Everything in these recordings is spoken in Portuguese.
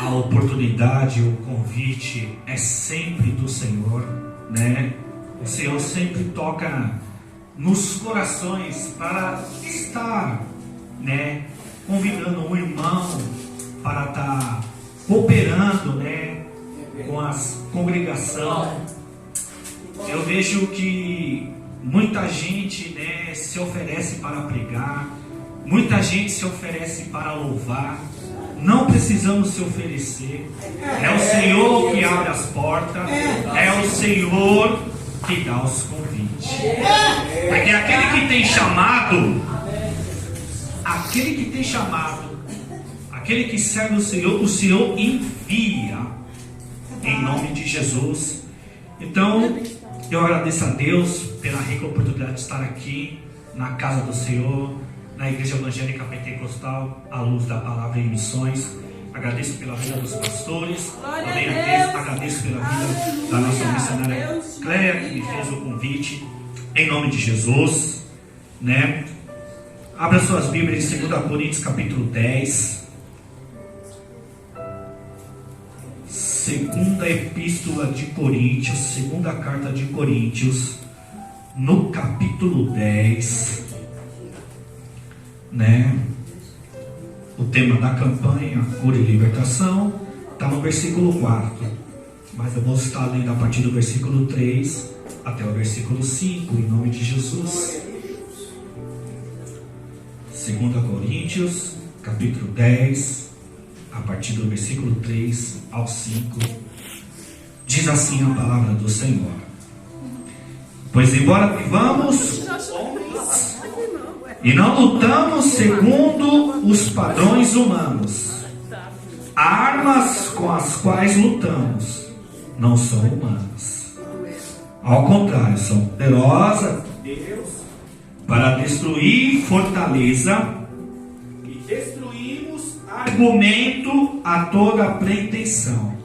a oportunidade, o convite é sempre do Senhor, né? O Senhor sempre toca nos corações para estar, né, convidando um irmão para estar cooperando, né, com a congregação. Eu vejo que muita gente, né, se oferece para pregar, muita gente se oferece para louvar. Não precisamos se oferecer. É o Senhor que abre as portas, é o Senhor que dá os convites. Porque aquele que tem chamado, aquele que serve o Senhor envia, em nome de Jesus. Então, eu agradeço a Deus pela rica oportunidade de estar aqui na casa do Senhor, na Igreja Evangélica Pentecostal, à luz da palavra e missões. Agradeço pela vida dos pastores, também agradeço pela vida da nossa missionária Cléia, que me fez o convite, em nome de Jesus, né? Abra suas Bíblias em 2 Coríntios capítulo 10. Segunda Epístola de Coríntios, segunda carta de Coríntios, no capítulo 10, né? O tema da campanha, cura e libertação, está no versículo 4, mas eu vou estar lendo a partir do versículo 3 até o versículo 5, em nome de Jesus. 2 Coríntios, capítulo 10, a partir do versículo 3 ao 5, diz assim a palavra do Senhor: pois embora vivamos e não lutamos segundo os padrões humanos, armas com as quais lutamos não são humanas. Ao contrário, são poderosas de Deus para destruir fortaleza, e destruímos argumento a toda pretensão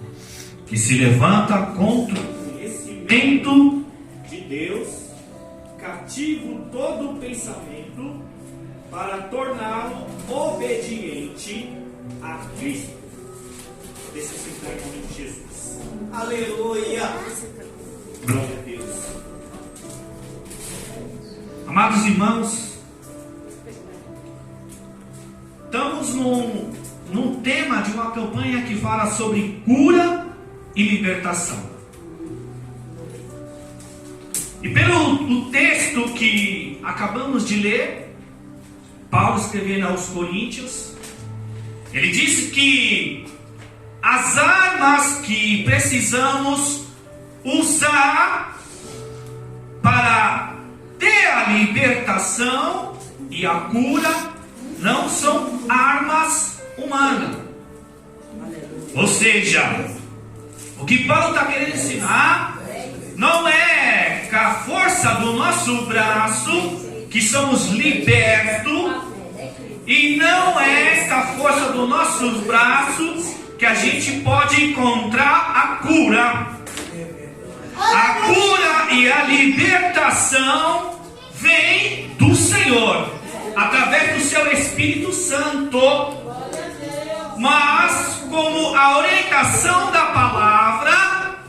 que se levanta contra o conhecimento de Deus, cativo todo pensamento para torná-lo obediente a Cristo. Deixa eu sentar em nome de Jesus. Aleluia! Glória a Deus. Amados irmãos, estamos num tema de uma campanha que fala sobre cura e libertação. E pelo texto que acabamos de ler, Paulo escrevendo aos Coríntios, ele disse que as armas que precisamos usar para ter a libertação e a cura não são armas humanas. Ou seja, o que Paulo está querendo ensinar não é com a força do nosso braço que somos libertos, e não é essa força dos nossos braços que a gente pode encontrar a cura. A cura e a libertação vem do Senhor, através do seu Espírito Santo. Mas, como a orientação da palavra,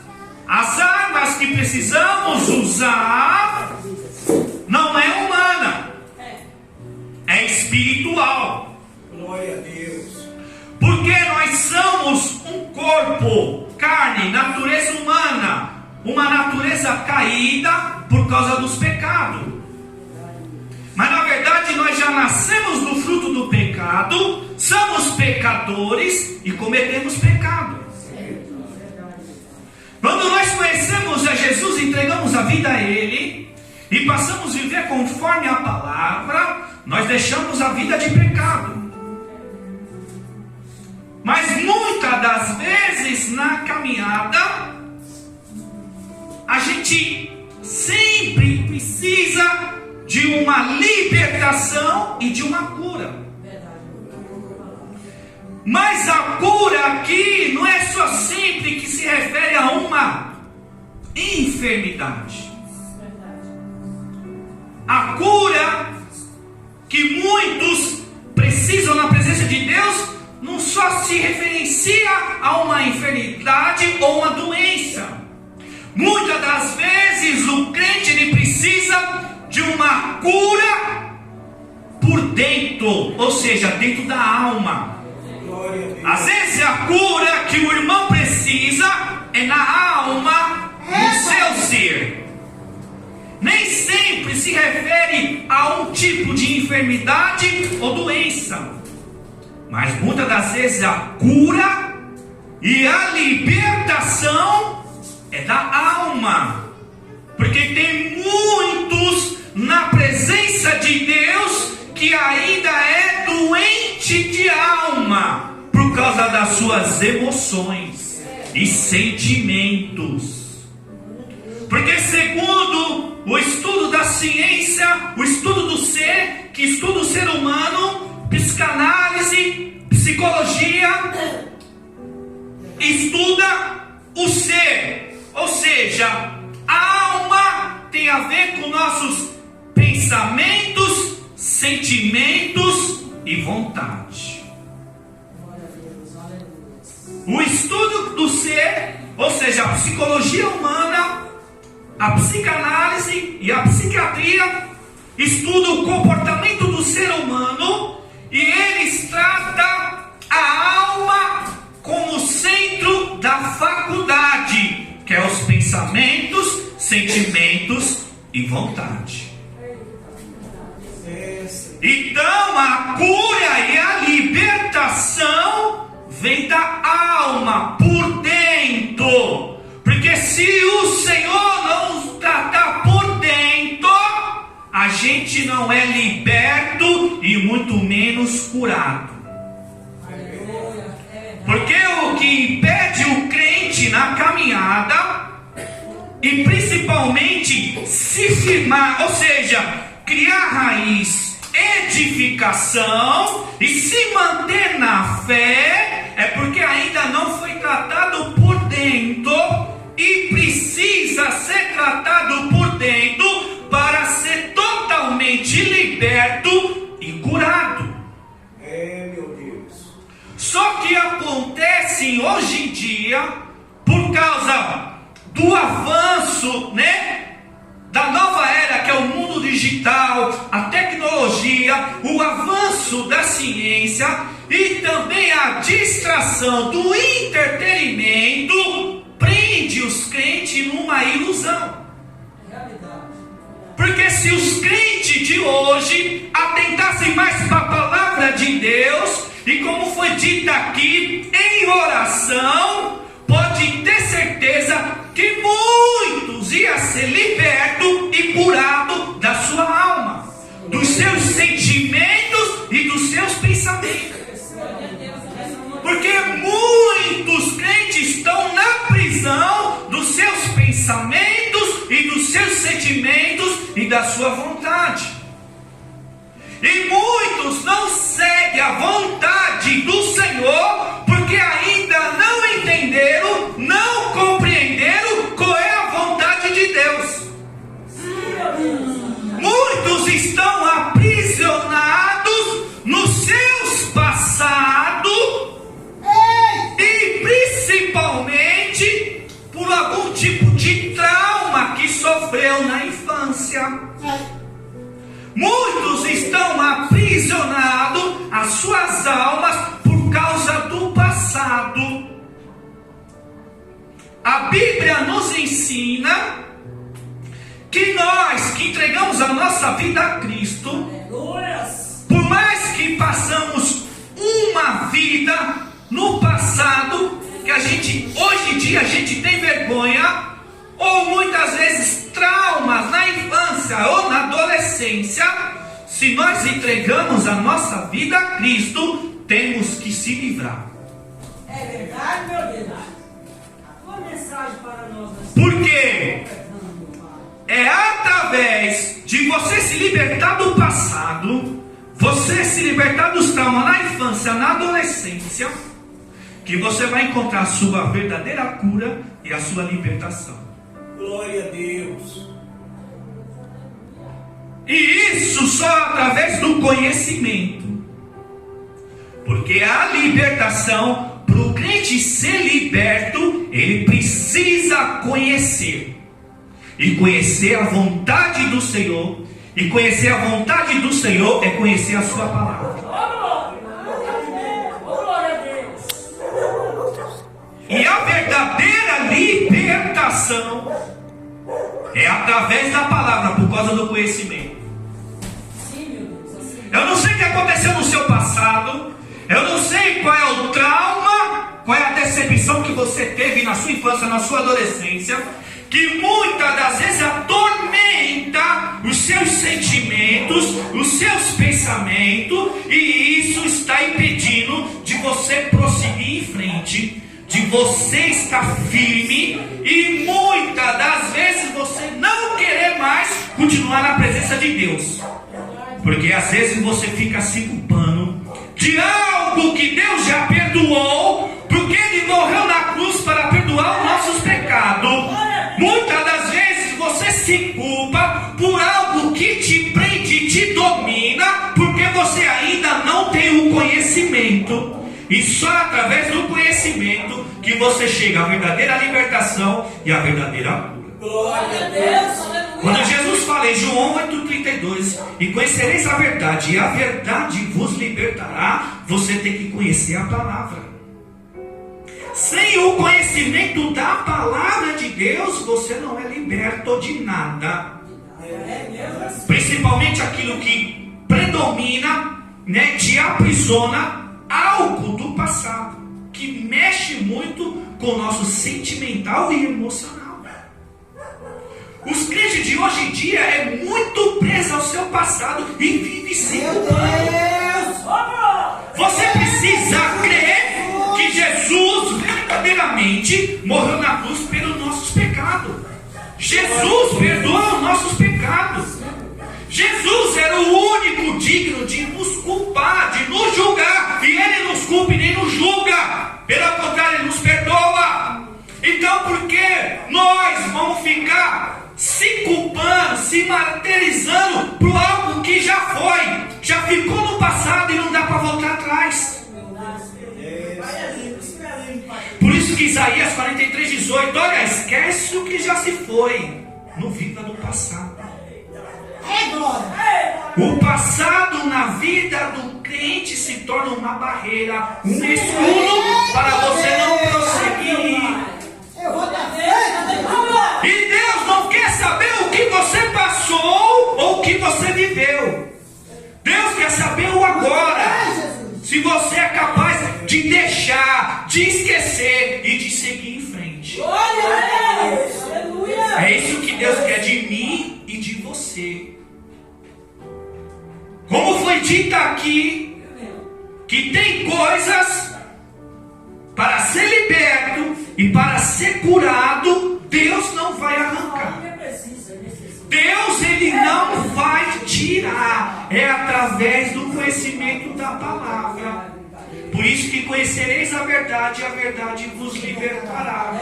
as armas que precisamos usar não é humana, é espiritual. Glória a Deus. Porque nós somos um corpo, carne, natureza humana, uma natureza caída por causa dos pecados. Mas na verdade nós já nascemos no fruto do pecado, somos pecadores e cometemos pecado. Quando nós conhecemos a Jesus, entregamos a vida a Ele e passamos a viver conforme a palavra, nós deixamos a vida de pecado. Mas muitas das vezes na caminhada, a gente sempre precisa de uma libertação e de uma cura. Mas a cura aqui não é só sempre que se refere a uma enfermidade. A cura que muitos precisam na presença de Deus não só se referencia a uma enfermidade ou uma doença. Muitas das vezes o crente ele precisa de uma cura por dentro, ou seja, dentro da alma. Às vezes a cura que o irmão precisa é na alma, no seu ser. Nem sempre se refere a um tipo de enfermidade ou doença, mas muitas das vezes a cura e a libertação é da alma, porque tem muitos na presença de Deus que ainda é doente de alma por causa das suas emoções e sentimentos. Porque segundo o estudo da ciência, o estudo do ser, que estuda o ser humano, psicanálise, psicologia, estuda o ser, ou seja, a alma tem a ver com nossos pensamentos, sentimentos e vontade. O estudo do ser, ou seja, a psicologia humana, a psicanálise e a psiquiatria estudam o comportamento do ser humano e eles tratam a alma como centro da faculdade, que é os pensamentos, sentimentos e vontade. Então a cura e a libertação vem da alma por dentro. Porque se o Senhor não nos tratar por dentro, a gente não é liberto e muito menos curado. Porque o que impede o crente na caminhada, e principalmente se firmar, ou seja, criar raiz, edificação e se manter na fé, é porque ainda não foi tratado por dentro e precisa ser tratado por dentro para ser totalmente liberto e curado. Meu Deus. Só que acontece hoje em dia, por causa do avanço, da nova era, que é o mundo digital, a tecnologia, o avanço da ciência e também a distração do entretenimento, prende os crentes numa ilusão. Porque se os crentes de hoje atentassem mais para a palavra de Deus, e como foi dito aqui, em oração, pode ter certeza que muitos iam ser libertos e curados da sua alma, dos seus sentimentos e dos seus pensamentos. Porque muitos crentes estão na prisão dos seus pensamentos e dos seus sentimentos e da sua vontade. E muitos não seguem a vontade do Senhor porque ainda não entenderam, não compreenderam qual é a vontade de Deus. Muitos estão aprisionados nos seus passados e principalmente por algum tipo de trauma que sofreu na infância. Muitos estão aprisionados às suas almas por causa do passado. A Bíblia nos ensina que nós que entregamos a nossa vida a Cristo, por mais que passamos uma vida no passado, que a gente, hoje em dia a gente tem vergonha, ou muitas vezes traumas na infância ou na adolescência, se nós entregamos a nossa vida a Cristo, temos que se livrar. É verdade, meu Deus? A tua mensagem para nós. Porque é através de você se libertar do passado, você se libertar dos traumas na infância, na adolescência, que você vai encontrar a sua verdadeira cura e a sua libertação. Glória a Deus. E isso só através do conhecimento. Porque a libertação, para o crente ser liberto, ele precisa conhecer. E conhecer a vontade do Senhor. E conhecer a vontade do Senhor é conhecer a sua palavra. E a verdadeira libertação é através da palavra, por causa do conhecimento. Eu não sei o que aconteceu no seu passado. Eu não sei qual é o trauma, qual é a decepção que você teve na sua infância, na sua adolescência, que muitas das vezes atormenta os seus sentimentos, os seus pensamentos, e isso está impedindo de você prosseguir em frente, de você estar firme, e muitas das vezes você não querer mais continuar na presença de Deus, porque às vezes você fica se culpando de algo que Deus já perdoou, porque Ele morreu na cruz para perdoar os nossos pecados. Muitas das vezes você se culpa por algo que te prende, te domina, porque você ainda não tem o conhecimento. E só através do conhecimento que você chega à verdadeira libertação e à verdadeira cura. Glória a Deus. Quando Jesus fala em João 8,32, e conhecereis a verdade, e a verdade vos libertará, você tem que conhecer a palavra. Sem o conhecimento da palavra de Deus, você não é liberto de nada. Principalmente aquilo que predomina, te aprisiona, algo do passado, que mexe muito com o nosso sentimental e emocional. Os crentes de hoje em dia é muito preso ao seu passado e vive sem Deus. Você precisa crer que Jesus verdadeiramente morreu na cruz pelos nossos pecados. Jesus perdoa os nossos pecados. Jesus era o único digno de nos culpar, de nos julgar. E Ele nos culpa e nem nos julga. Pelo contrário, Ele nos perdoa. Então por que nós vamos ficar se culpando, se martirizando por algo que já foi, já ficou no passado e não dá para voltar atrás? Por isso que Isaías 43:18, olha, esquece o que já se foi, não viva do passado. O passado na vida do crente se torna uma barreira, um escudo para você não prosseguir. E Deus não quer saber o que você passou ou o que você viveu. Deus quer saber o agora. Se você é capaz de deixar, de esquecer e de seguir em frente. É isso que Deus quer de mim e de você. Como foi dito aqui, que tem coisas para ser liberto e para ser curado, Deus não vai arrancar. Deus, Ele não vai tirar. É através do conhecimento da palavra. Por isso que conhecereis a verdade, e a verdade vos libertará.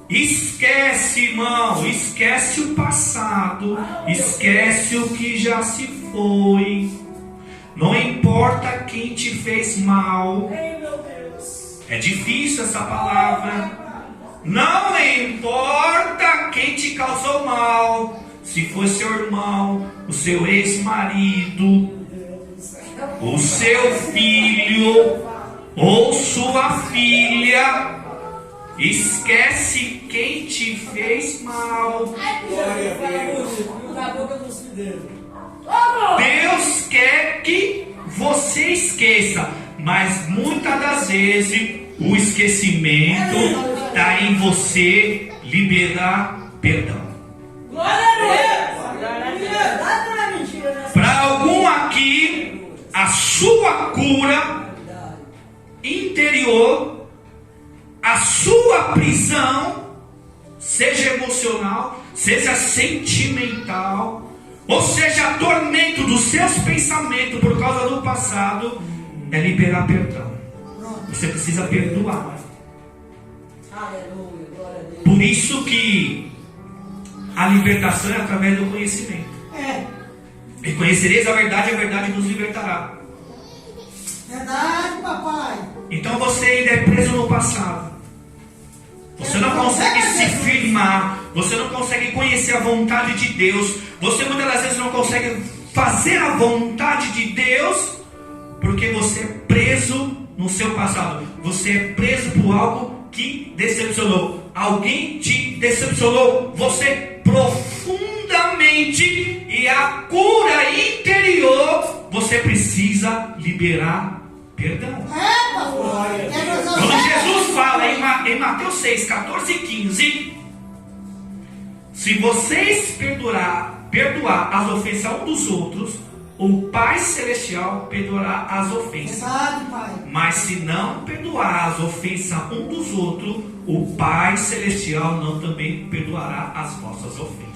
Esquece, irmão, esquece o passado, esquece o que já se foi. Não importa quem te fez mal. É difícil essa palavra. Não importa quem te causou mal. Se foi seu irmão, o seu ex-marido, o seu filho ou sua filha, esquece quem te fez mal. Deus quer que você esqueça, mas muitas das vezes o esquecimento está em você liberar perdão. Para algum aqui, a sua cura interior, a sua prisão, seja emocional, seja sentimental, ou seja, tormento dos seus pensamentos por causa do passado, é liberar perdão. Você precisa perdoar. Por isso que a libertação é através do conhecimento. E conhecereis a verdade nos libertará. Verdade, papai. Então você ainda é preso no passado. Você não consegue se firmar. Você não consegue conhecer a vontade de Deus. Você muitas das vezes não consegue fazer a vontade de Deus, porque você é preso no seu passado. Você é preso por algo que decepcionou. Alguém te decepcionou. Você profundamente, e a cura interior, você precisa liberar perdão. Glória a Deus. Quando Jesus fala em Mateus 6, 14 e 15, se vocês perdoar as ofensas um dos outros, o Pai Celestial perdoará as ofensas. Verdade, pai. Mas se não perdoar as ofensas um dos outros, o Pai Celestial não também perdoará as vossas ofensas.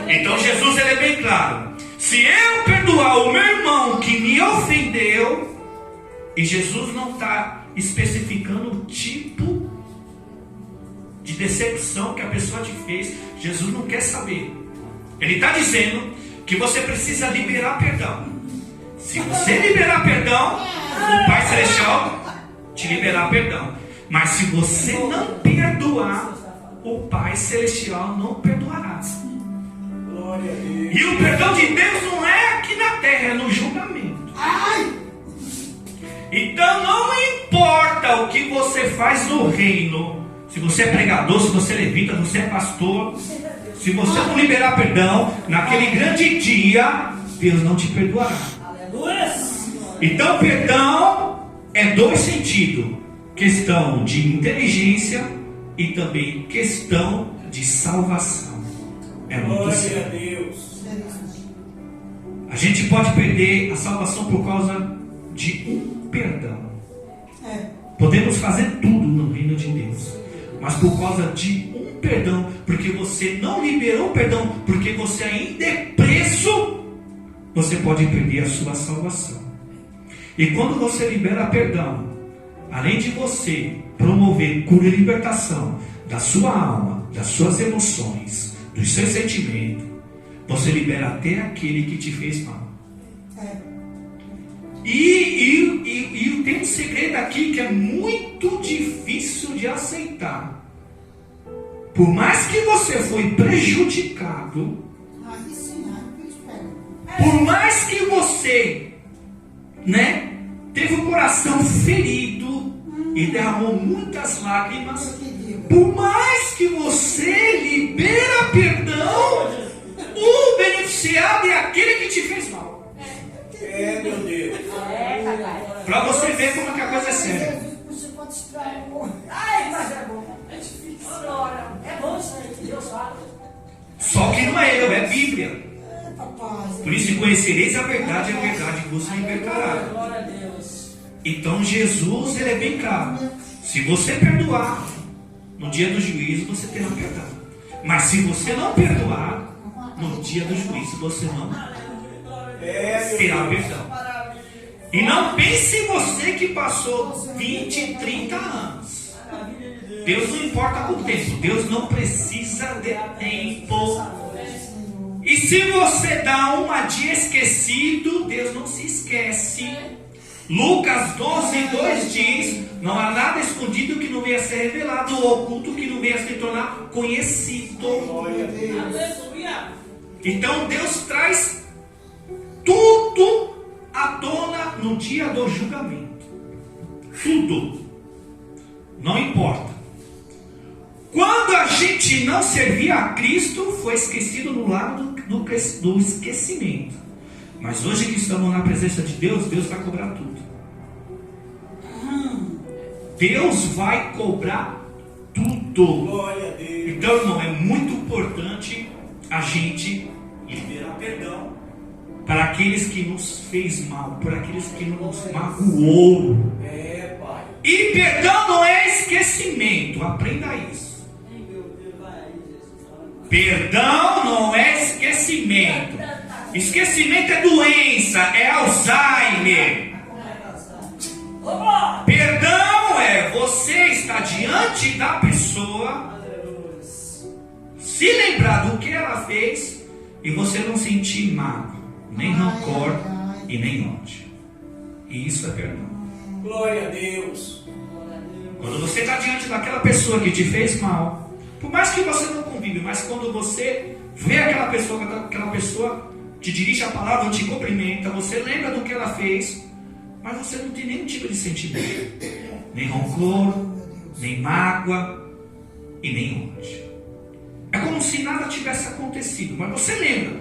Então Jesus, ele é bem claro. Se eu perdoar o meu irmão que me ofendeu, e Jesus não está especificando o tipo de decepção que a pessoa te fez. Jesus não quer saber. Ele está dizendo que você precisa liberar perdão. Se você liberar perdão, o Pai Celestial te liberar perdão. Mas se você não perdoar, o Pai Celestial não perdoará. Glória a Deus. E o perdão de Deus não é aqui na terra, é no julgamento. Então não importa o que você faz no reino. Se você é pregador, se você é levita, se você é pastor, se você não liberar perdão, naquele grande dia, Deus não te perdoará. Aleluia. Então perdão é dois sentidos: questão de inteligência e também questão de salvação. É muito Glória a sério. Deus. A gente pode perder a salvação por causa de um perdão. Podemos fazer tudo no reino de Deus, mas por causa de um perdão, porque você não liberou o perdão, porque você ainda é preso, você pode perder a sua salvação. E quando você libera perdão, além de você promover cura e libertação da sua alma, das suas emoções, dos seus sentimentos, você libera até aquele que te fez mal. E tem um segredo aqui que é muito difícil de aceitar. Por mais que você foi prejudicado, por mais que você, teve o coração ferido e derramou muitas lágrimas, por mais que você libera perdão, o beneficiado é aquele que te fez mal. É, meu Deus. Para você ver como é que a coisa é séria. Ai, mas é bom. É difícil. É bom isso aí que Deus fala. Só que não é eu, é Bíblia. É, papai. Por isso conhecereis a verdade vos libertará. Glória a Deus. Então Jesus, ele é bem claro. Se você perdoar, no dia do juízo você terá perdão. Mas se você não perdoar, no dia do juízo você não terá perdão. E não pense em você que passou 20, 30 anos. Deus não importa com o tempo. Deus não precisa de tempo. E se você dá uma de esquecido, Deus não se esquece. Lucas 12:2 diz: não há nada escondido que não venha a ser revelado, ou oculto que não venha a se tornar conhecido. Glória a Deus. Então Deus traz tudo à tona no dia do julgamento. Tudo. Não importa. Quando a gente não servia a Cristo, foi esquecido no lado do esquecimento. Mas hoje que estamos na presença de Deus, Deus vai cobrar tudo. Deus vai cobrar tudo. Glória a Deus. Então, irmão, é muito importante a gente liberar perdão para aqueles que nos fez mal, por aqueles que nos magoou. É, Pai. E perdão não é esquecimento, aprenda isso. Perdão não é esquecimento. Esquecimento é doença, é Alzheimer. Perdão é você estar diante da pessoa, se lembrar do que ela fez e você não sentir mágoa, nem rancor e nem ódio. E isso é perdão. Glória a Deus. Quando você está diante daquela pessoa que te fez mal, por mais que você não convive, mas quando você vê aquela pessoa te dirige a palavra ou te cumprimenta, você lembra do que ela fez, mas você não tem nenhum tipo de sentimento, nem rancor, nem mágoa e nem ódio. É como se nada tivesse acontecido, mas você lembra,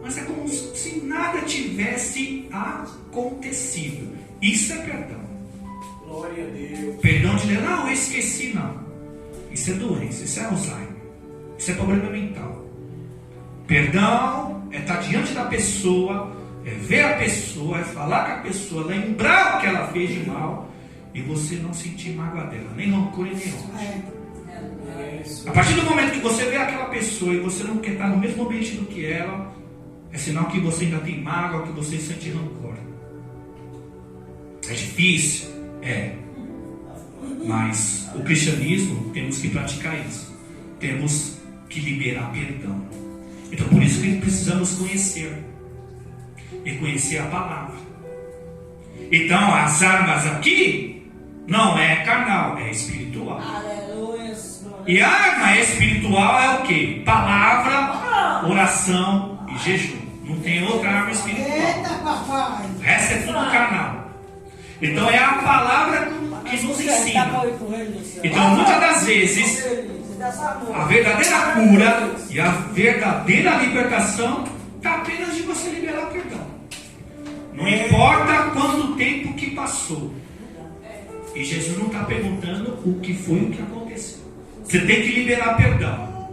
mas é como se nada tivesse acontecido. Isso é perdão. Glória a Deus. Perdão de dizer, não, eu esqueci, não. Isso é doença, isso é Alzheimer, isso é problema mental. Perdão é estar diante da pessoa, é ver a pessoa, é falar com a pessoa, lembrar o que ela fez de mal e você não sentir mágoa dela, nem rancor e nem ódio. A partir do momento que você vê aquela pessoa e você não quer estar no mesmo ambiente do que ela, é sinal que você ainda tem mágoa, que você sente rancor. É difícil, mas o cristianismo, temos que praticar isso. Temos que liberar perdão. Então por isso que precisamos conhecer. E conhecer a palavra. Então as armas aqui não é carnal, é espiritual. Aleluia. E a arma espiritual é o que? Palavra, oração e jejum. Não tem outra arma espiritual. Eita, papai. O resto é tudo carnal. Então é a palavra que nos ensina. Então muitas das vezes a verdadeira cura e a verdadeira libertação está apenas de você liberar perdão. Não importa quanto tempo que passou. E Jesus não está perguntando o que foi o que aconteceu. Você tem que liberar perdão.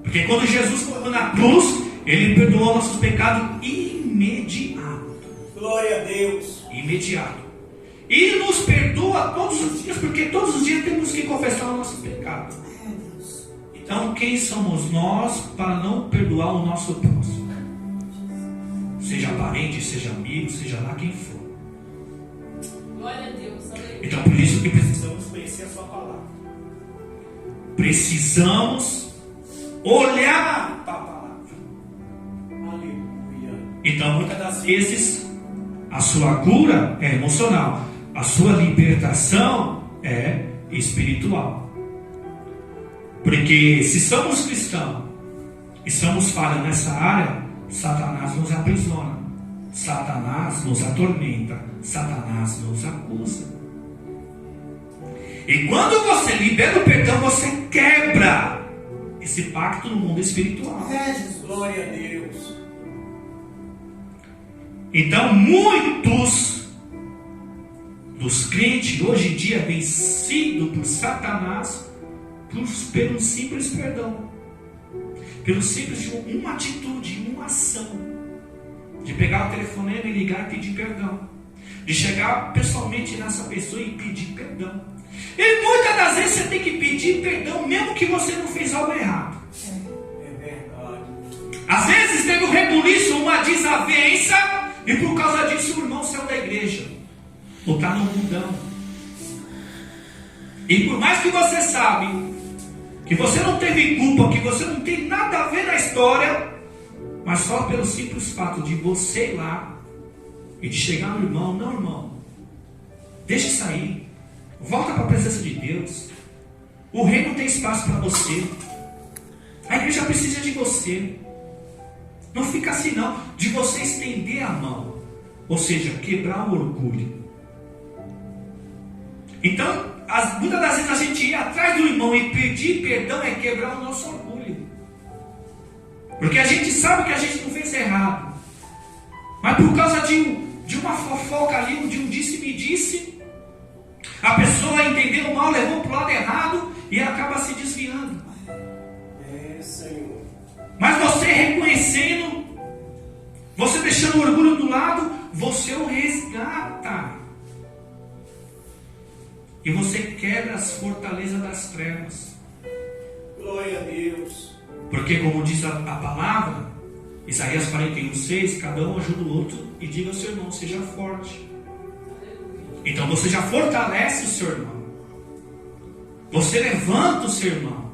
Porque quando Jesus morreu na cruz, Ele perdoou nossos pecados imediato. Glória a Deus. Imediato. E nos perdoa todos os dias, porque todos os dias temos que confessar o nosso pecado. Então quem somos nós para não perdoar o nosso próximo? Seja parente, seja amigo, seja lá quem for. Glória a Deus. Então por isso que precisamos conhecer a sua palavra. Precisamos olhar para a palavra. Aleluia. Então muitas das vezes a sua cura é emocional, a sua libertação é espiritual. Porque se somos cristãos e somos falhos nessa área, Satanás nos aprisiona, Satanás nos atormenta, Satanás nos acusa. E quando você libera o perdão, você quebra esse pacto no mundo espiritual. Glória a Deus. Então muitos dos crentes hoje em dia vencidos por Satanás pelo simples perdão, pelo simples de uma atitude, uma ação, de pegar o telefonema e ligar e pedir perdão, de chegar pessoalmente nessa pessoa e pedir perdão. E muitas das vezes você tem que pedir perdão mesmo que você não fez algo errado. É verdade. Às vezes teve um rebuliço, uma desavença, e por causa disso o irmão saiu da igreja, ou está no mundão. E por mais que você sabe que você não teve culpa, que você não tem nada a ver na história, mas só pelo simples fato de você ir lá e de chegar no irmão, não irmão, deixa sair, volta para a presença de Deus, o reino tem espaço para você, a igreja precisa de você. Não fica assim não, de você estender a mão, ou seja, quebrar o orgulho. Então muitas das vezes a gente ir atrás do irmão e pedir perdão é quebrar o nosso orgulho, porque a gente sabe que a gente não fez errado, mas por causa de uma fofoca ali, de um disse-me-disse, a pessoa entendeu mal, levou para o lado errado e acaba se desviando. Senhor. Mas você reconhecendo, você deixando o orgulho do lado, você o resgata. E você quebra as fortalezas das trevas. Glória a Deus. Porque como diz a palavra, Isaías 41:6, cada um ajuda o outro e diga ao seu irmão, seja forte. Então você já fortalece o seu irmão. Você levanta o seu irmão.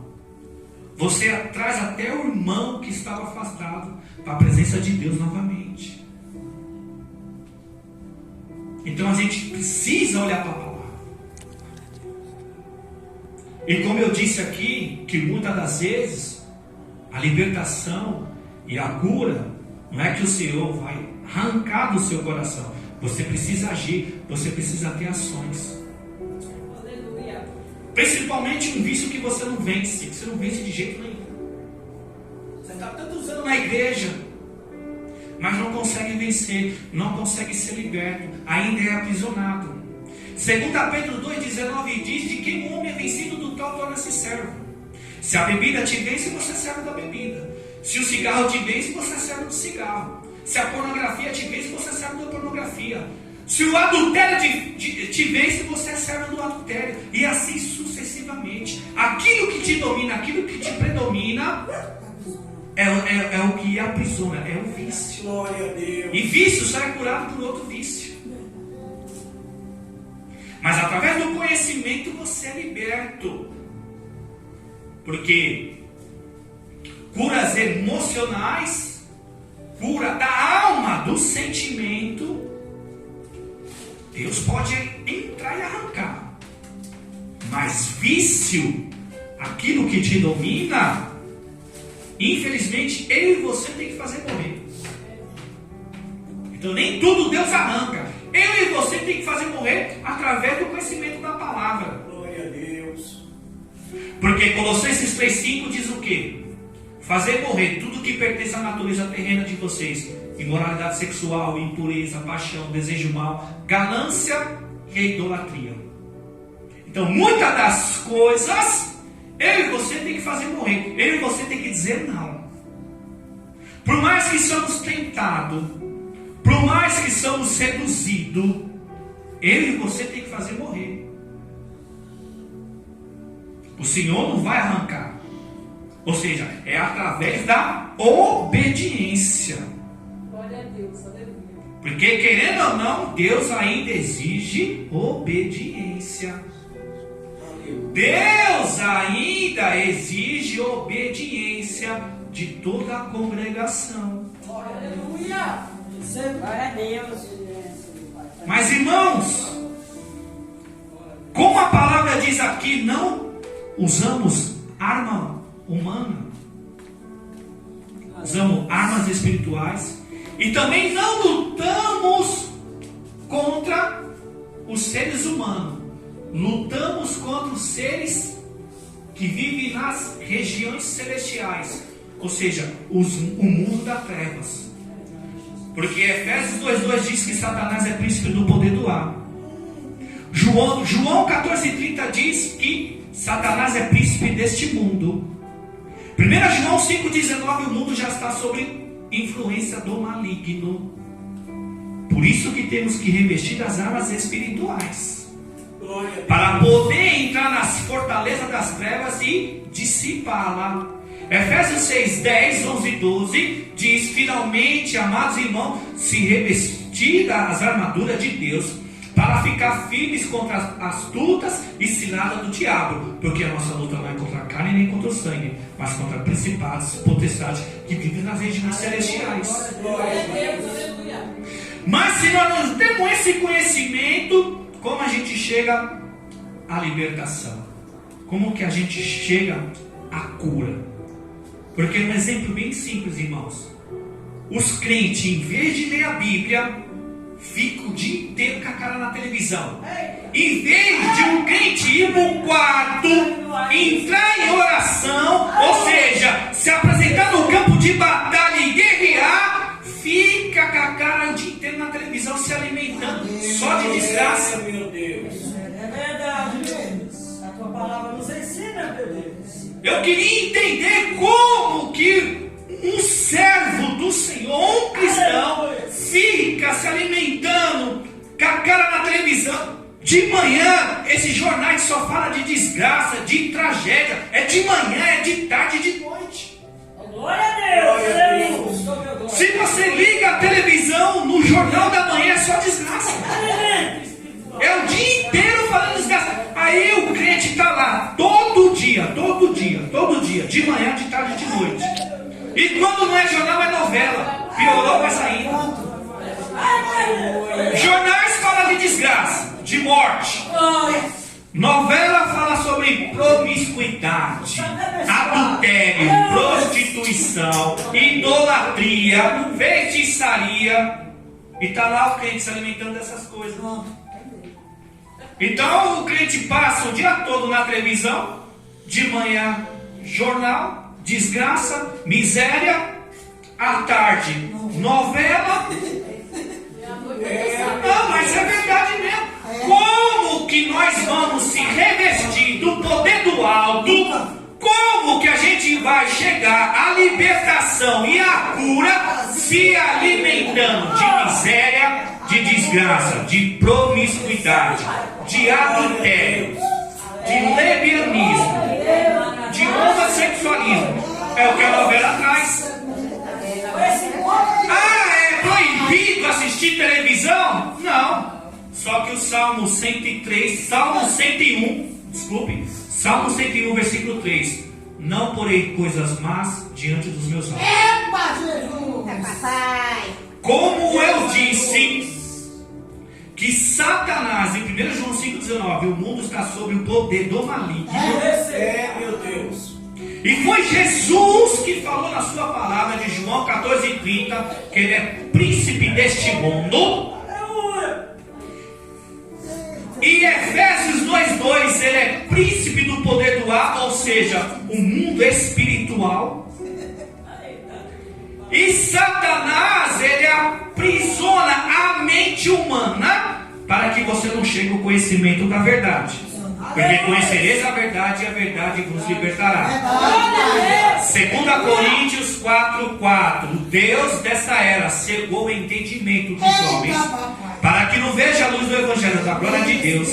Você traz até o irmão que estava afastado para a presença de Deus novamente. Então a gente precisa olhar para a palavra. E como eu disse aqui, que muitas das vezes a libertação e a cura não é que o Senhor vai arrancar do seu coração. Você precisa agir, você precisa ter ações. Aleluia. Principalmente um vício que você não vence, que você não vence de jeito nenhum. Você está tantos anos na igreja, mas não consegue vencer, não consegue ser liberto, ainda é aprisionado. 2 Pedro 2,19 diz: de que o homem é vencido, do tal torna-se servo. Se a bebida te vence, você é servo da bebida. Se o cigarro te vence, você é servo do cigarro. Se a pornografia te vence, você é servo da pornografia. Se o adultério te vence, você é servo do adultério. E assim sucessivamente. Aquilo que te domina, aquilo que te predomina, é o que aprisiona, é o vício. Glória a Deus. E vício só é curado por outro vício. Mas através do conhecimento você é liberto. Porque curas emocionais, cura da alma, do sentimento, Deus pode entrar e arrancar. Mas vício, aquilo que te domina, infelizmente eu e você tem que fazer morrer. Então nem tudo Deus arranca. Eu e você tem que fazer morrer através do conhecimento da palavra. Glória a Deus. Porque Colossenses 3,5 diz o quê? Fazer morrer tudo que pertence à natureza terrena de vocês: imoralidade sexual, impureza, paixão, desejo mal, ganância e idolatria. Então muitas das coisas eu e você tem que fazer morrer. Eu e você tem que dizer não. Por mais que somos tentados, por mais que somos seduzidos, eu e você tem que fazer morrer. O Senhor não vai arrancar. Ou seja, é através da obediência. Glória a Deus, aleluia. Porque querendo ou não, Deus ainda exige obediência. Deus ainda exige obediência de toda a congregação. Aleluia. Glória a Deus. Mas irmãos, como a palavra diz aqui, não usamos arma humana, usamos armas espirituais, e também não lutamos contra os seres humanos, lutamos contra os seres que vivem nas regiões celestiais, ou seja, o mundo das trevas. Porque Efésios 2,2 diz que Satanás é príncipe do poder do ar. João 14,30 diz que Satanás é príncipe deste mundo. 1 João 5,19, o mundo já está sob influência do maligno. Por isso que temos que revestir as armas espirituais, para poder entrar nas fortalezas das trevas e dissipá-la. Efésios 6, 10, 11 e 12 diz: finalmente, amados irmãos, se revestir das armaduras de Deus, para ficar firmes contra as astutas e ciladas do diabo, porque a nossa luta não é contra a carne nem contra o sangue, mas contra principados e potestades que vivem nas regiões celestiais. Glória a Deus, aleluia. Mas se nós não temos esse conhecimento, como a gente chega à libertação? Como que a gente chega à cura? Porque é um exemplo bem simples, irmãos. Os crentes, em vez de ler a Bíblia, ficam o dia inteiro com a cara na televisão. Em vez de um crente ir para o quarto, entrar em oração, ou seja, se apresentar no campo de batalha e guerrear, fica com a cara o dia inteiro na televisão, se alimentando só de desgraça. Meu Deus. É verdade, Deus. A tua palavra nos ensina, meu Deus. Eu queria entender como que um servo do Senhor, um cristão, fica se alimentando com a cara na televisão. De manhã, esses jornais só falam de desgraça, de tragédia. É de manhã, é de tarde e de noite. Glória a Deus. Se você liga a televisão, no jornal da manhã é só desgraça. É o dia inteiro falando desgraça. Aí o crente está lá todo dia, de manhã, de tarde e de noite. E quando não é jornal, é novela. Piorou, vai saindo. Jornais falam de morte. Novela fala sobre promiscuidade, adultério, prostituição, idolatria, feitiçaria. E está lá o crente se alimentando dessas coisas. Então o crente passa o dia todo na televisão, de manhã jornal, desgraça, miséria, à tarde novela. Não, mas é verdade mesmo. Como que nós vamos se revestir do poder do alto? Como que a gente vai chegar à libertação e à cura se alimentando de miséria, de desgraça, de promiscuidade, de adultério, de levianismo, de homossexualismo? É o que a novela traz. Ah, é proibido assistir televisão? Não. Só que o Salmo 103, Salmo 101, versículo 3. Não porei coisas más diante dos meus olhos. Epa, Jesus! Como eu disse que Satanás, em 1 João 5,19, o mundo está sob o poder do maligno. Meu Deus. E foi Jesus que falou na sua palavra de João 14,30 que ele é príncipe deste mundo. E Efésios 2,2 ele é príncipe do poder do ar, ou seja, o mundo espiritual. E Satanás ele aprisiona a mente humana para que você não chegue ao conhecimento da verdade. Porque conhecereis a verdade e a verdade vos libertará. 2 Coríntios 4,4. O Deus dessa era cegou o entendimento dos homens, para que não veja a luz do Evangelho da glória de Deus,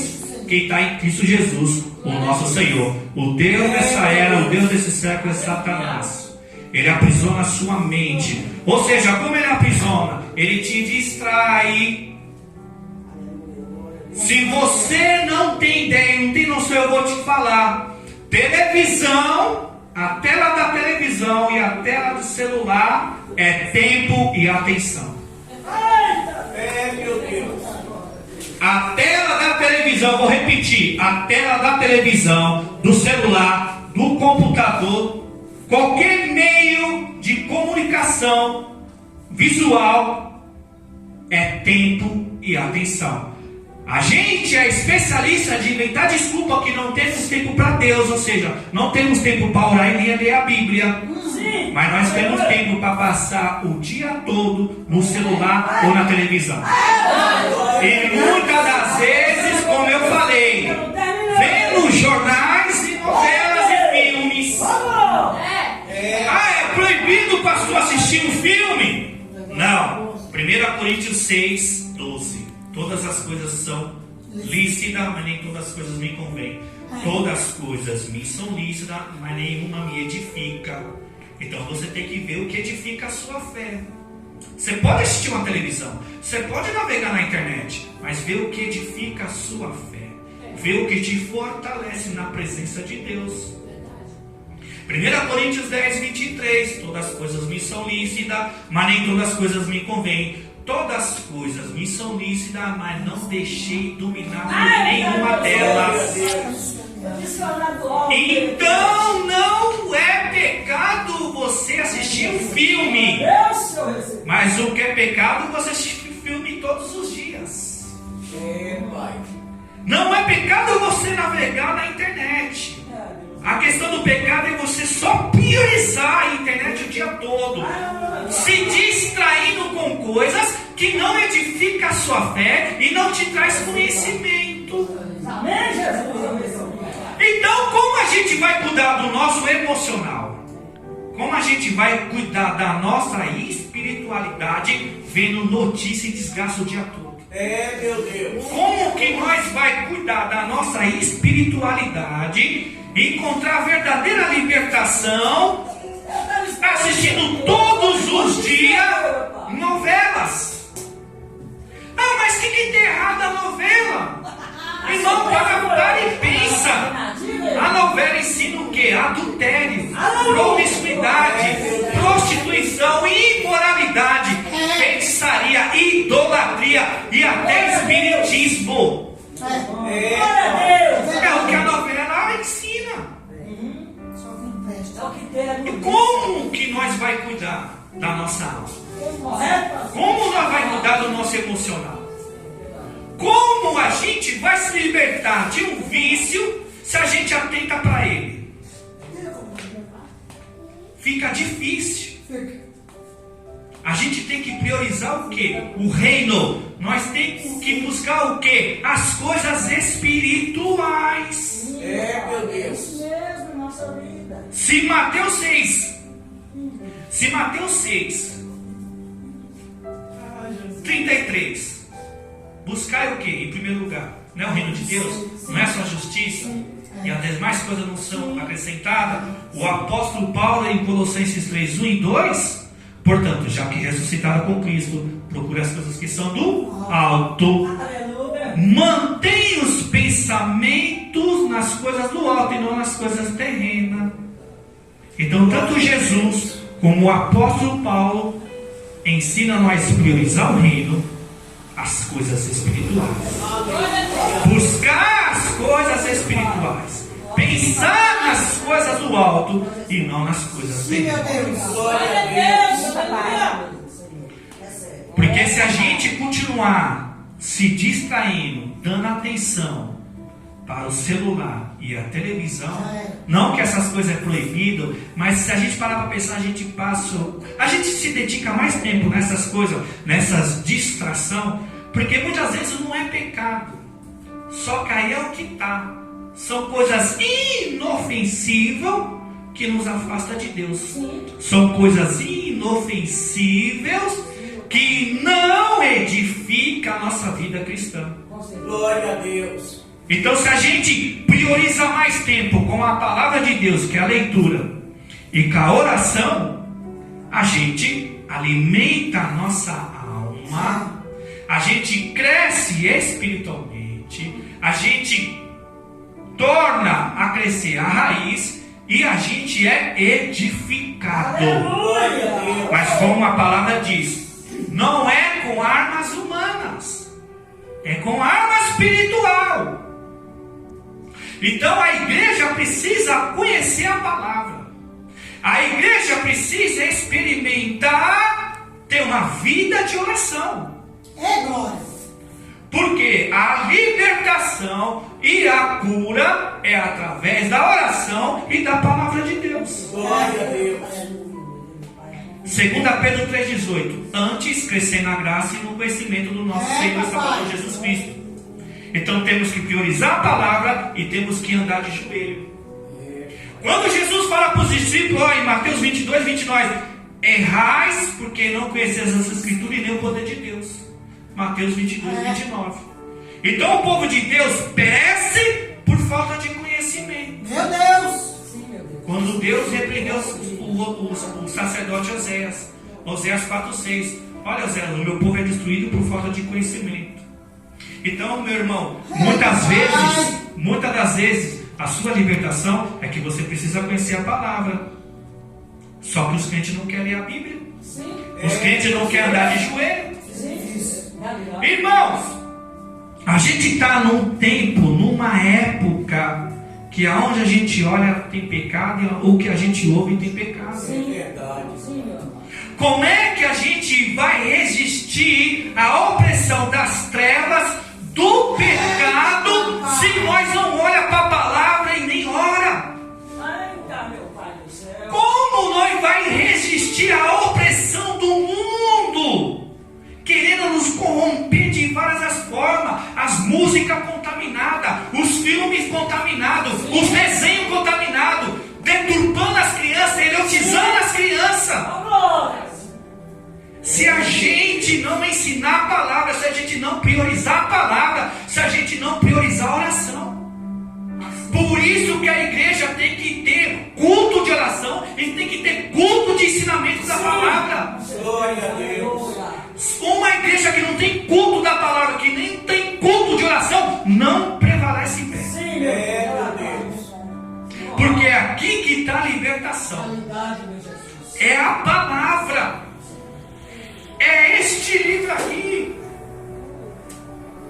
que está em Cristo Jesus, o nosso Senhor. O Deus dessa era, o Deus desse século é Satanás. Ele aprisiona a sua mente. Ou seja, como ele aprisiona? Ele te distrai. Se você não tem ideia, não tem noção, eu vou te falar. Televisão, a tela da televisão e a tela do celular é tempo e atenção. Meu Deus. A tela da televisão, vou repetir, a tela da televisão, do celular, do computador, qualquer meio de comunicação visual é tempo e atenção. A gente é especialista de inventar desculpa que não temos tempo para Deus, ou seja, não temos tempo para orar e nem ler a Bíblia. Mas nós temos tempo para passar o dia todo no celular ou na televisão. E muitas das vezes, como eu falei, vendo jornais e novelas e filmes. Ah, é proibido, pastor, assistir um filme? Não. 1 Coríntios 6, 12. Todas as coisas são lícitas, mas nem todas as coisas me convêm. Todas as coisas me são lícitas, mas nenhuma me edifica. Então você tem que ver o que edifica a sua fé. Você pode assistir uma televisão, você pode navegar na internet, mas vê o que edifica a sua fé. Vê o que te fortalece na presença de Deus. 1 Coríntios 10, 23. Todas as coisas me são lícitas, mas nem todas as coisas me convêm. Todas as coisas me são lícitas, mas não deixei dominar por nenhuma delas. Então não é pecado você assistir um filme. Mas o que é pecado você assistir filme todos os dias. Não é pecado você navegar na internet. A questão do pecado é você só priorizar a internet o dia todo, se distraindo com coisas que não edificam a sua fé e não te traz conhecimento. Então, como a gente vai cuidar do nosso emocional? Como a gente vai cuidar da nossa espiritualidade vendo notícia e desgraça o dia todo? Meu Deus. Como que nós vai cuidar da nossa espiritualidade, encontrar a verdadeira libertação, assistindo todos os dias novelas? Ah, mas o que tem errado a novela? Irmão, para e pensa. A novela ensina o que? Adultério, promiscuidade, prostituição, imoralidade, feitiçaria, idolatria e até espiritismo. Glória a Deus. É o que a novela ensina. É o que tem ali. E como que nós vai cuidar da nossa alma? Correto? Como nós vai cuidar do nosso emocional? Como a gente vai se libertar de um vício se a gente atenta para ele? Fica difícil. A gente tem que priorizar o quê? O reino. Nós temos que buscar o quê? As coisas espirituais. Meu Deus. Isso mesmo, em nossa vida. Se Mateus 6, 33, buscar o quê? Em primeiro lugar, não é o reino de Deus, não é a sua justiça, e as demais coisas não são acrescentadas. O apóstolo Paulo em Colossenses 3, 1 e 2, portanto, já que ressuscitaram com Cristo, procure as coisas que são do alto. Aleluia. Mantém os pensamentos nas coisas do alto e não nas coisas terrenas. Então, tanto Jesus como o apóstolo Paulo ensina nós a priorizar o reino, as coisas espirituais. Buscar as coisas espirituais. Pensar nas coisas do alto e não nas coisas terrenas. Glória a Deus. Aleluia. Porque se a gente continuar se distraindo, dando atenção para o celular e a televisão, não que essas coisas é proibido, mas se a gente parar para pensar, a gente se dedica mais tempo nessas coisas, nessas distração, porque muitas vezes não é pecado, só que aí é o que está, são coisas inofensíveis que nos afasta de Deus, são coisas inofensíveis que não edificam a nossa vida cristã. Glória a Deus. Então, se a gente prioriza mais tempo com a palavra de Deus, que é a leitura, e com a oração, a gente alimenta a nossa alma, a gente cresce espiritualmente, a gente torna a crescer a raiz e a gente é edificado. Glória a Deus. Mas como a palavra diz, não é com armas humanas, é com arma espiritual. Então a igreja precisa conhecer a palavra. A igreja precisa experimentar ter uma vida de oração. Porque a libertação e a cura é através da oração e da palavra de Deus. Glória a Deus. 2 Pedro 3,18. Antes, crescer na graça e no conhecimento do nosso Senhor e Salvador Jesus Cristo. Então temos que priorizar a palavra e temos que andar de joelho. Quando Jesus fala para os discípulos, em Mateus 22, 29, errais porque não conheceis as escrituras e nem o poder de Deus. Mateus 22, 29. Então o povo de Deus perece por falta de conhecimento. Meu Deus! Quando Deus repreendeu o sacerdote Oséias, Oséias 4,6. Olha, Oséias, o meu povo é destruído por falta de conhecimento. Então, meu irmão, muitas das vezes, a sua libertação é que você precisa conhecer a palavra. Só que os crentes não querem a Bíblia. Os crentes não querem andar de joelho. Irmãos, a gente está num tempo, numa época que aonde a gente olha tem pecado e o que a gente ouve tem pecado. É verdade. Como é que a gente vai resistir à opressão das trevas, do pecado, se nós não olhamos para a palavra e nem ora? Eita, meu Pai do céu. Como nós vai resistir à opressão do mundo, querendo nos corromper de várias formas? As músicas contaminadas, os filmes contaminados, os desenhos contaminados, deturpando as crianças, erotizando as crianças. Se a gente não ensinar a palavra, se a gente não priorizar a palavra, se a gente não priorizar a oração. Por isso que a igreja tem que ter culto de oração e tem que ter culto de ensinamento da palavra. Glória a Deus. Uma igreja que não tem culto da palavra, que nem tem culto de oração, não prevalece em pé. Meu Deus. Porque é aqui que está a libertação. É a palavra. É este livro aqui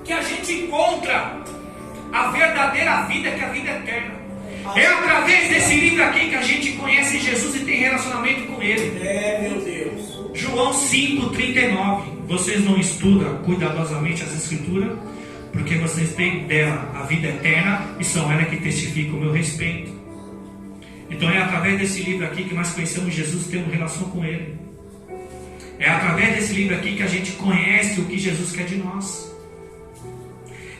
que a gente encontra a verdadeira vida, que é a vida eterna. É através desse livro aqui que a gente conhece Jesus e tem relacionamento com Ele. Meu Deus. João 5,39. Vocês não estudam cuidadosamente as Escrituras, porque vocês têm dela a vida eterna e são elas que testificam o meu respeito. Então é através desse livro aqui que nós conhecemos Jesus e temos relação com Ele. É através desse livro aqui que a gente conhece o que Jesus quer de nós.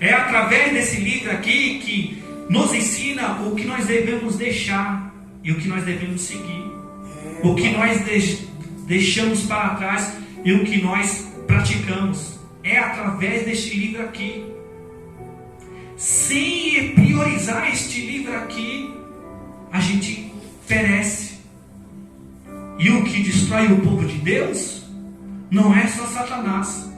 É através desse livro aqui que nos ensina o que nós devemos deixar e o que nós devemos seguir. O que nós deixamos para trás e o que nós praticamos. É através deste livro aqui. Sem priorizar este livro aqui, a gente perece. E o que destrói o povo de Deus não é só Satanás,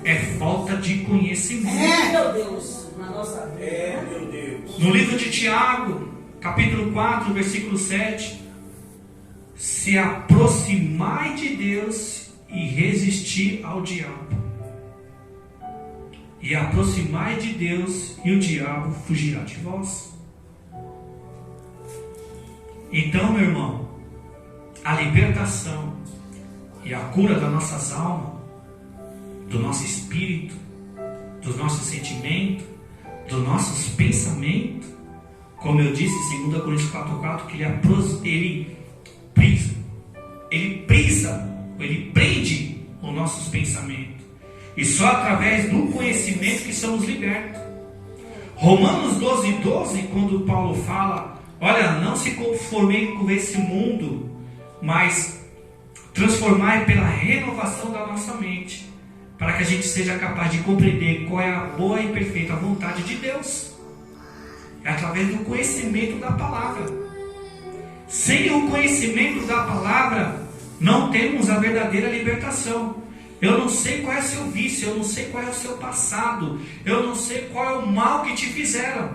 é falta de conhecimento. Meu Deus, na nossa vida. Meu Deus. No livro de Tiago, capítulo 4, versículo 7: se aproximai de Deus e resistir ao diabo. E aproximai de Deus e o diabo fugirá de vós. Então, meu irmão, a libertação e a cura das nossas almas, do nosso espírito, dos nossos sentimentos, dos nossos pensamentos, como eu disse em 2 Coríntios 4,4, que ele prende os nossos pensamentos. E só através do conhecimento que somos libertos. Romanos 12,12, quando Paulo fala: olha, não se conformem com esse mundo, mas transformai pela renovação da nossa mente, para que a gente seja capaz de compreender qual é a boa e perfeita vontade de Deus. É através do conhecimento da palavra. Sem o conhecimento da palavra, não temos a verdadeira libertação. Eu não sei qual é o seu vício, eu não sei qual é o seu passado, eu não sei qual é o mal que te fizeram.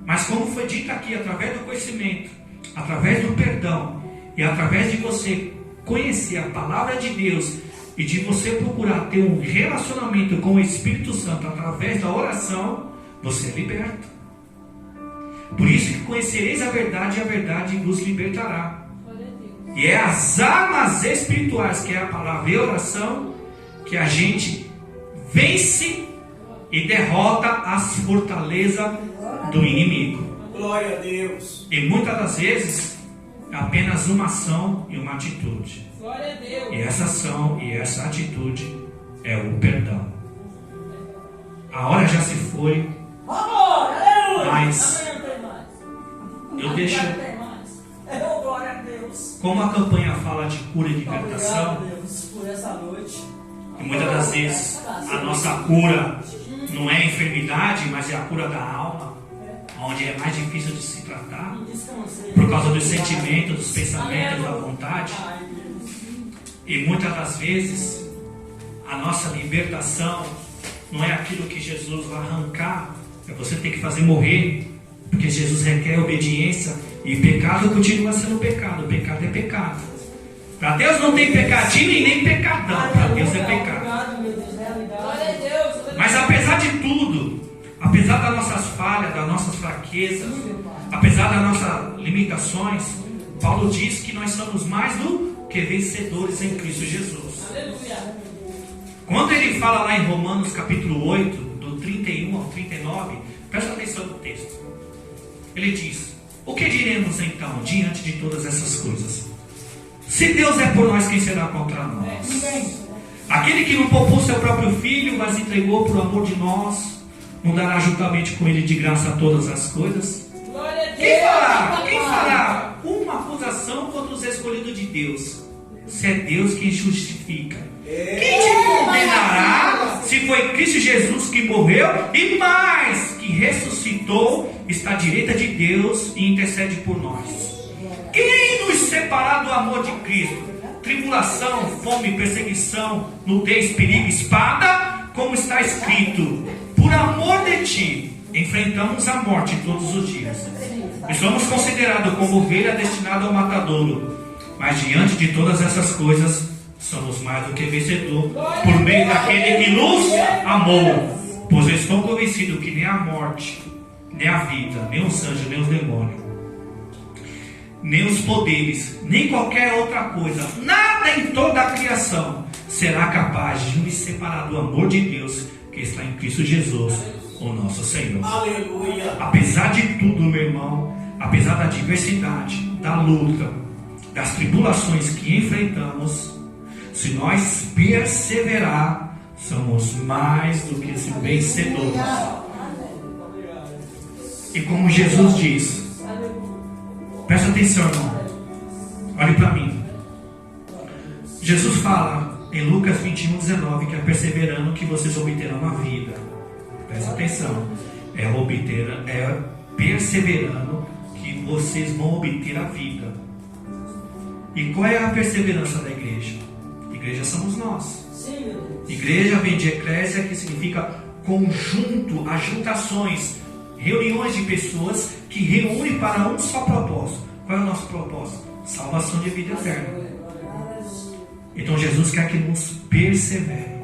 Mas como foi dito aqui, através do conhecimento, através do perdão e através de você conhecer a palavra de Deus e de você procurar ter um relacionamento com o Espírito Santo através da oração, você é liberto. Por isso que conhecereis a verdade e a verdade vos libertará. E é as armas espirituais, que é a palavra e a oração, que a gente vence e derrota as fortalezas do inimigo. Glória a Deus. E muitas das vezes é apenas uma ação e uma atitude. Glória a Deus. E essa ação e essa atitude é o perdão. A hora já se foi, Amor, aleluia. mas Amanhã tem mais. eu deixo, Amanhã tem mais. Glória a Deus. como a campanha fala de cura e libertação, Obrigado, Deus, por essa noite. e muitas das vezes a nossa cura não é a enfermidade, mas é a cura da alma, onde é mais difícil de se tratar, por causa dos sentimentos, dos pensamentos, da vontade. E muitas das vezes a nossa libertação não é aquilo que Jesus vai arrancar, é você ter que fazer morrer, porque Jesus requer obediência, e pecado continua sendo pecado. Pecado é pecado. Para Deus não tem pecadinho e nem pecadão, para Deus é pecado. Glória a Deus. Mas apesar de tudo, apesar das nossas falhas, das nossas fraquezas, apesar das nossas limitações, Paulo diz que nós somos mais do que vencedores em Cristo Jesus. Aleluia. Quando ele fala lá em Romanos capítulo 8, do 31 ao 39, presta atenção no texto. Ele diz: o que diremos então diante de todas essas coisas? Se Deus é por nós, quem será contra nós? Aquele que não poupou seu próprio filho, mas entregou por amor de nós, não dará juntamente com ele de graça todas as coisas? Glória a Deus. Quem fará uma acusação contra os escolhidos de Deus? Se é Deus quem justifica. Quem te condenará, se foi Cristo Jesus que morreu e mais, que ressuscitou, está à direita de Deus e intercede por nós? Quem nos separar do amor de Cristo? Tribulação, fome, perseguição, nudez, perigo, espada? Como está escrito: por amor de ti enfrentamos a morte todos os dias, e somos considerados como ovelha destinada ao matadouro. Mas diante de todas essas coisas, somos mais do que vencedor por meio daquele que nos amou. Pois eu estou convencido que nem a morte, nem a vida, nem os anjos, nem os demônios, nem os poderes, nem qualquer outra coisa, nada em toda a criação será capaz de me separar do amor de Deus que está em Cristo Jesus, o nosso Senhor. Aleluia. Apesar de tudo, meu irmão, apesar da diversidade, da luta, das tribulações que enfrentamos, se nós perseverar, somos mais do que vencedores. E como Jesus diz, presta atenção, irmão, olhe para mim. Jesus fala em Lucas 21:19 que é perseverando que vocês obterão a vida. Presta atenção, é perseverando que vocês vão obter a vida. E qual é a perseverança da igreja? Igreja somos nós. Sim, meu Deus. Igreja vem de eclésia, que significa conjunto, ajuntações, reuniões de pessoas que reúnem para um só propósito. Qual é o nosso propósito? Salvação de vida eterna. Então Jesus quer que nos persevere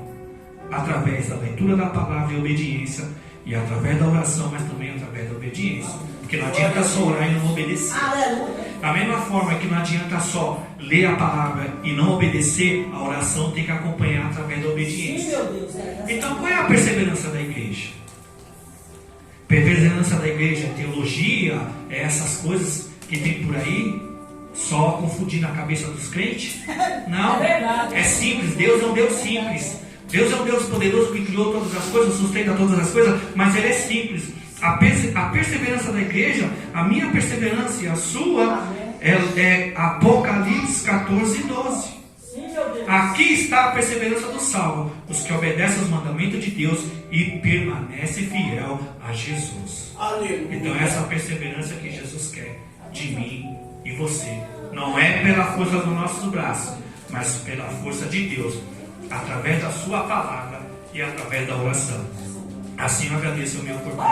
através da leitura da palavra e obediência, e através da oração, mas também através da obediência. Porque não adianta só orar e não obedecer. Da mesma forma que não adianta só ler a palavra e não obedecer, a oração tem que acompanhar através da Sim, obediência. meu Deus. Então qual é a perseverança da igreja? Perseverança da igreja, teologia, é essas coisas que tem por aí, só confundindo a cabeça dos crentes? Não, é simples. Deus é um Deus simples. Deus é um Deus poderoso que criou todas as coisas, sustenta todas as coisas, mas Ele é simples. A perseverança da igreja, a minha perseverança e a sua, é Apocalipse 14:12. Aqui está a perseverança do salvo, os que obedecem aos mandamentos de Deus e permanecem fiel a Jesus. Aleluia. Então essa perseverança que Jesus quer de mim e você, não é pela força dos nossos braços, mas pela força de Deus, através da sua palavra e através da oração. Assim eu agradeço o meu corpo.